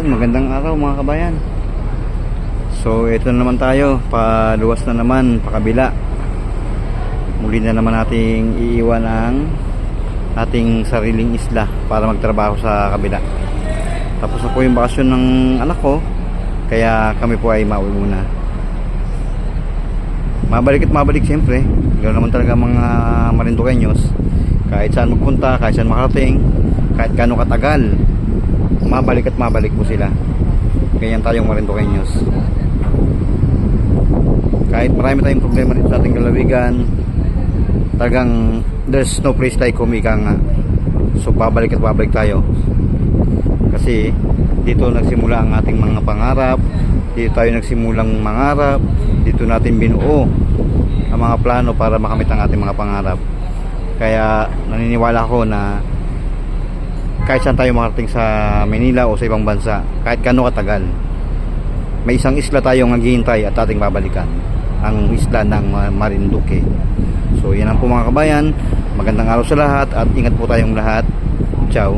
Ayan, magandang araw mga kabayan. So ito na naman tayo, paluwas na naman, pakabila. Muli na naman nating iiwan ang ating sariling isla para magtrabaho sa kabila. Tapos na po yung bakasyon ng anak ko, kaya kami po ay mauwi muna. Mabalik at mabalik siyempre, ganoon naman talaga mga Marinduqueños. Kahit saan magpunta, kahit saan makarating, kahit gaano katagal, mabalik at mabalik po sila. Ganyan tayong Marinduqueños. Kahit marami tayong problema dito sa ating lalawigan, talagang there's no place like home, ika nga. So babalik at babalik tayo, kasi dito nagsimula ang ating mga pangarap. Dito tayo nagsimulang mangarap. Dito natin binuo ang mga plano para makamit ang ating mga pangarap. Kaya naniniwala ko na kahit saan tayo makarating sa Manila o sa ibang bansa, kahit gaano katagal, may isang isla tayong naghihintay at ating babalikan, ang isla ng Marinduque. So yan ang po mga kabayan. Magandang araw sa lahat at ingat po tayong lahat. Ciao.